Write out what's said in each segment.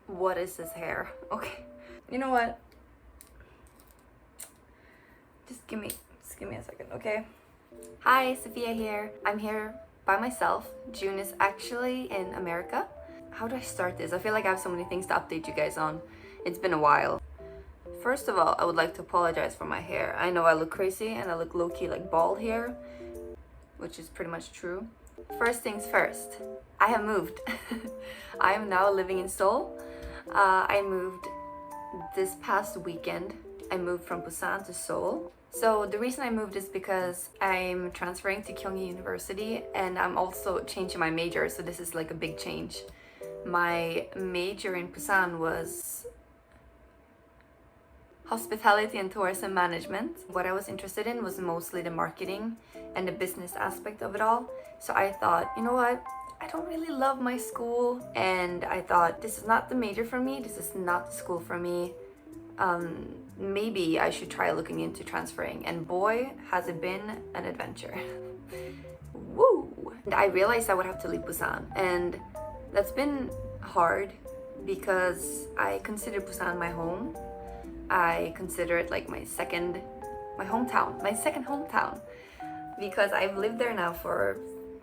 What is this hair? Okay. You know what? Just give me a second, okay? Hi, Sophia here. I'm here by myself. June is actually in America. How do I start this? I feel like I have so many things to update you guys on. It's been a while. First of all, I would like to apologize for my hair. I know I look crazy and I look low-key like bald here, which is pretty much true. First things first, I have moved. I am now living in Seoul. I moved this past weekend. I moved from Busan to Seoul. So the reason I moved is because I'm transferring to Kyunghee University and I'm also changing my major, so this is like a big change. My major in Busan was hospitality and tourism management. What I was interested in was mostly the marketing and the business aspect of it all. So I thought, you know what? I don't really love my school, and I thought this is not the major for me, this is not the school for me. Maybe I should try looking into transferring, and boy, has it been an adventure. Woo! And I realized I would have to leave Busan, and that's been hard because I consider Busan my home. I consider it like my second hometown, because I've lived there now for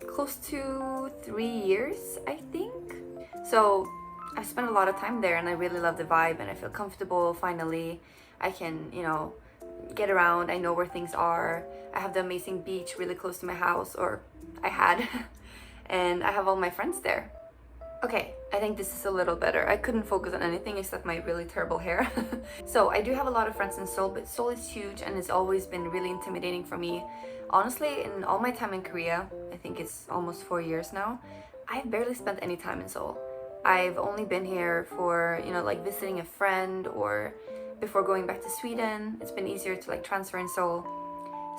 close to 3 years, I think. So I spent a lot of time there and I really love the vibe and I feel comfortable. Finally, I can, get around. I know where things are. I have the amazing beach really close to my house, or I had, and I have all my friends there. Okay, I think this is a little better. I couldn't focus on anything except my really terrible hair. So I do have a lot of friends in Seoul, but Seoul is huge and it's always been really intimidating for me. Honestly, in all my time in Korea, I think it's almost 4 years now, I've barely spent any time in Seoul. I've only been here for, like visiting a friend or before going back to Sweden. It's been easier to like transfer in Seoul.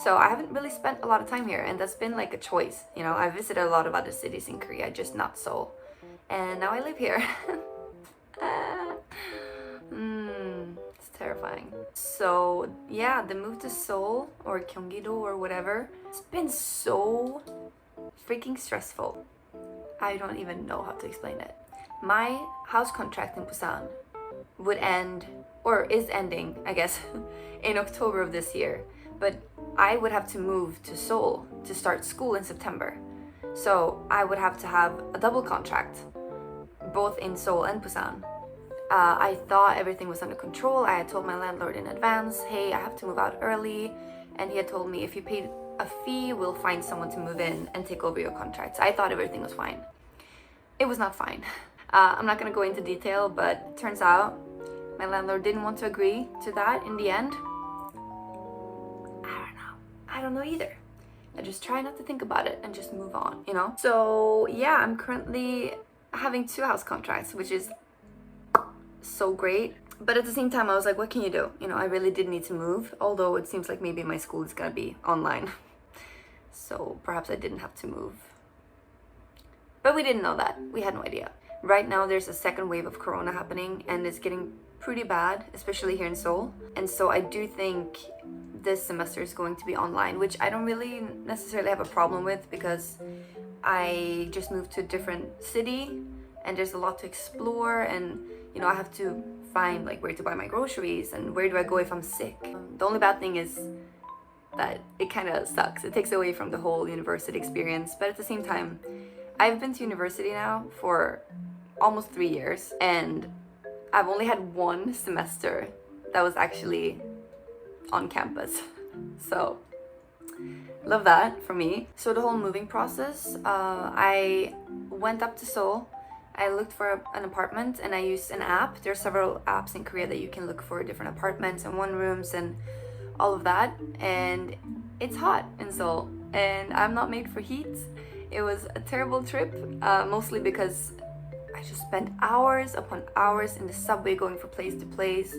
So I haven't really spent a lot of time here, and that's been like a choice. I visited a lot of other cities in Korea, just not Seoul. And now I live here. It's terrifying. So yeah, the move to Seoul or Gyeonggi-do or whatever, it's been so freaking stressful. I don't even know how to explain it. My house contract in Busan would end, or is ending, I guess, in October of this year. But I would have to move to Seoul to start school in September. So I would have to have a double contract, both in Seoul and Busan. I thought everything was under control. I had told my landlord in advance, hey, I have to move out early. And he had told me, if you paid a fee, we'll find someone to move in and take over your contract. So I thought everything was fine. It was not fine. I'm not gonna go into detail, but turns out my landlord didn't want to agree to that in the end. I don't know either. I just try not to think about it and just move on, So yeah, I'm currently having 2 house contracts, which is so great. But at the same time, I was like, what can you do? I really did need to move, although it seems like maybe my school is gonna be online. So perhaps I didn't have to move. But we didn't know that. We had no idea. Right now, there's a second wave of corona happening and it's getting pretty bad, especially here in Seoul. And so I do think this semester is going to be online, which I don't really necessarily have a problem with because I just moved to a different city and there's a lot to explore, and I have to find like where to buy my groceries and where do I go if I'm sick. The only bad thing is that it kind of sucks. It takes away from the whole university experience, but at the same time, I've been to university now for almost 3 years and I've only had 1 semester that was actually on campus. So love that for me. So the whole moving process, I went up to Seoul. I looked for an apartment and I used an app. There are several apps in Korea that you can look for different apartments and 1-rooms and all of that. And it's hot in Seoul and I'm not made for heat. It was a terrible trip, mostly because I just spent hours upon hours in the subway going from place to place,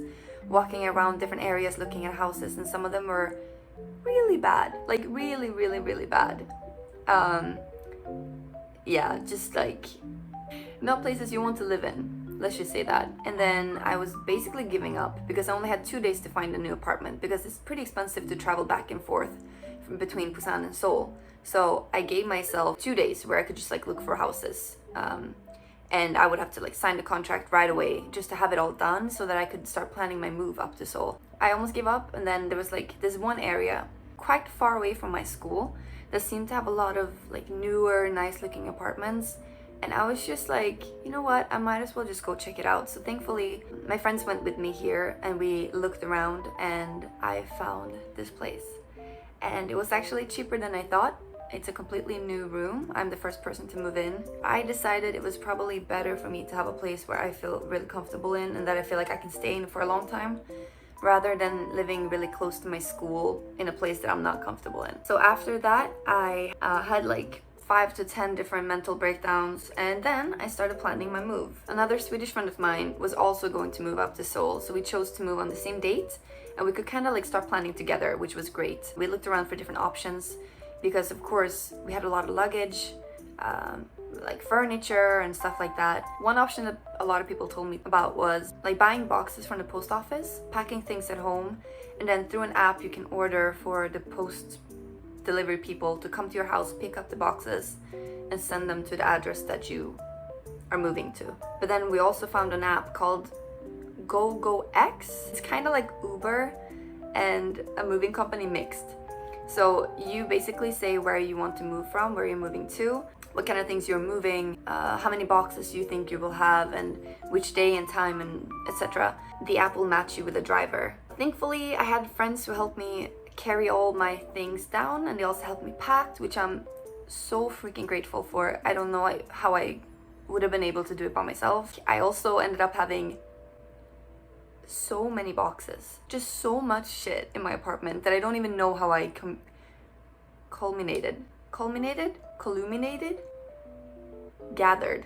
walking around different areas looking at houses, and some of them were really bad, like really, really, really bad. Yeah, just like not places you want to live in, let's just say that. And then I was basically giving up because I only had 2 days to find a new apartment because it's pretty expensive to travel back and forth from between Busan and Seoul. So I gave myself 2 days where I could just like look for houses. and I would have to like sign the contract right away just to have it all done so that I could start planning my move up to Seoul. I almost gave up, and then there was like this one area quite far away from my school that seemed to have a lot of like newer, nice looking apartments. And I was just like, you know what, I might as well just go check it out. So thankfully, my friends went with me here and we looked around and I found this place. And it was actually cheaper than I thought. It's a completely new room. I'm the first person to move in. I decided it was probably better for me to have a place where I feel really comfortable in and that I feel like I can stay in for a long time, rather than living really close to my school in a place that I'm not comfortable in. So after that, I had like 5 to 10 different mental breakdowns, and then I started planning my move. Another Swedish friend of mine was also going to move up to Seoul, so we chose to move on the same date, and we could kind of like start planning together, which was great. We looked around for different options because of course we had a lot of luggage, like furniture and stuff like that. One option that a lot of people told me about was like buying boxes from the post office, packing things at home, and then through an app you can order for the post delivery people to come to your house, pick up the boxes and send them to the address that you are moving to. But then we also found an app called GoGoX. It's kind of like Uber and a moving company mixed. So you basically say where you want to move from, where you're moving to, what kind of things you're moving, how many boxes you think you will have, and which day and time, and etc. The app will match you with a driver. Thankfully, I had friends who helped me carry all my things down, and they also helped me pack, which I'm so freaking grateful for. I don't know how I would have been able to do it by myself. I also ended up having so many boxes, just so much shit in my apartment that I don't even know how I gathered.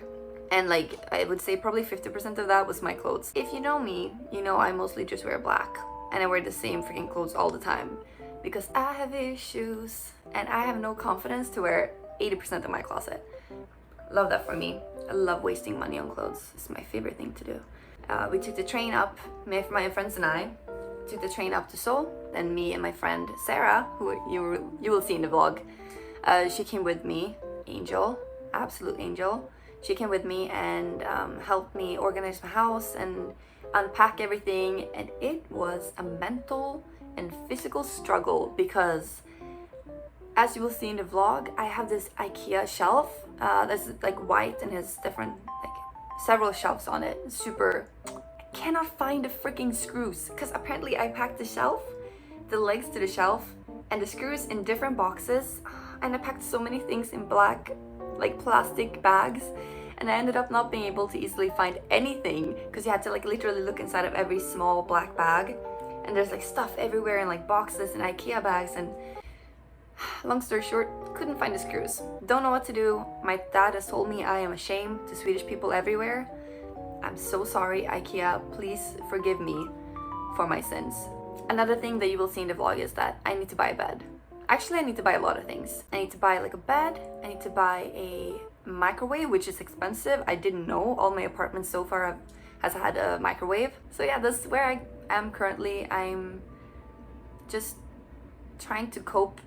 And like I would say probably 50% of that was my clothes. If you know me, you know I mostly just wear black, and I wear the same freaking clothes all the time because I have issues and I have no confidence to wear 80% of my closet. Love that for me. I love wasting money on clothes. It's my favorite thing to do. We took the train up, my friends and I took the train up to Seoul. Then me and my friend Sarah, who you will see in the vlog, she came with me. Angel, absolute angel. She came with me and helped me organize my house and unpack everything, and it was a mental and physical struggle because, as you will see in the vlog, I have this IKEA shelf that's like white and has different like several shelves on it. It's super. I cannot find the freaking screws because apparently I packed the shelf, the legs to the shelf, and the screws in different boxes, and I packed so many things in black like plastic bags, and I ended up not being able to easily find anything because you had to like literally look inside of every small black bag, and there's like stuff everywhere in like boxes and IKEA bags, and long story short, couldn't find the screws. Don't know what to do. My dad has told me I am a shame to Swedish people everywhere. I'm so sorry, IKEA, please forgive me for my sins. Another thing that you will see in the vlog is that I need to buy a bed. Actually, I need to buy a lot of things. I need to buy like a bed, I need to buy a microwave, which is expensive. I didn't know all my apartments so far has had a microwave. So yeah, that's where I am currently. I'm just trying to cope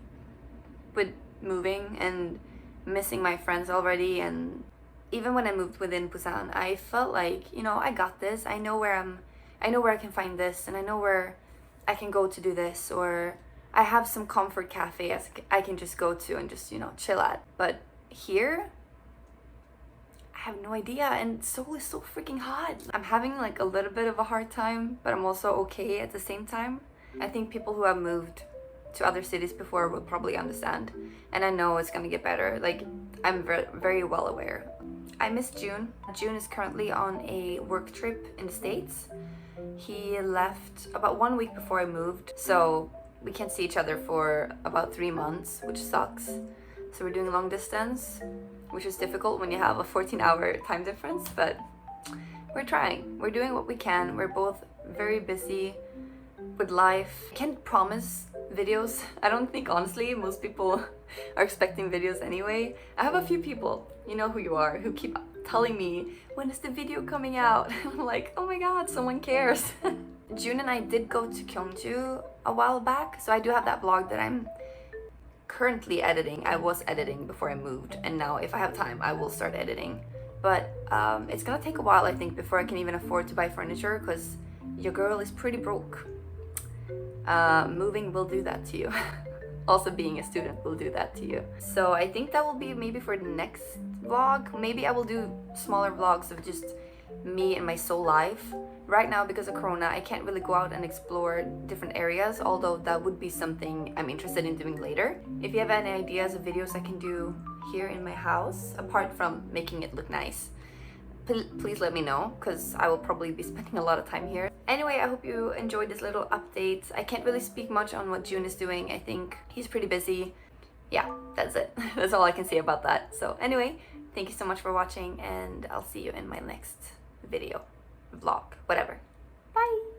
with moving and missing my friends already. And even when I moved within Busan, I felt like, you know, I got this. I know where I can find this, and I know where I can go to do this, or I have some comfort cafe I can just go to and just, you know, chill at. But here, I have no idea, and Seoul is so freaking hot. I'm having like a little bit of a hard time, but I'm also okay at the same time. I think people who have moved to other cities before will probably understand, and I know it's gonna get better. Like, I'm very well aware. I miss June. June is currently on a work trip in the States. He left about 1 week before I moved, so we can't see each other for about 3 months, which sucks. So we're doing long distance, which is difficult when you have a 14-hour time difference, but we're trying. We're doing what we can. We're both very busy with life. Can't promise videos. I don't think, honestly, most people are expecting videos anyway. I have a few people, you know who you are, who keep telling me, when is the video coming out? I'm like, oh my god, someone cares. June and I did go to Gyeongju a while back, so I do have that vlog that I'm currently editing. I was editing before I moved, and now if I have time I will start editing but it's gonna take a while, I think, before I can even afford to buy furniture, because your girl is pretty broke. Moving will do that to you. Also, being a student will do that to you. So I think that will be maybe for the next vlog. Maybe I will do smaller vlogs of just me and my Seoul life. Right now, because of Corona, I can't really go out and explore different areas, although that would be something I'm interested in doing later. If you have any ideas of videos I can do here in my house, apart from making it look nice, please let me know, because I will probably be spending a lot of time here. Anyway, I hope you enjoyed this little update. I can't really speak much on what June is doing. I think he's pretty busy. Yeah, that's it. That's all I can say about that. So anyway, thank you so much for watching, and I'll see you in my next video, vlog, whatever. Bye!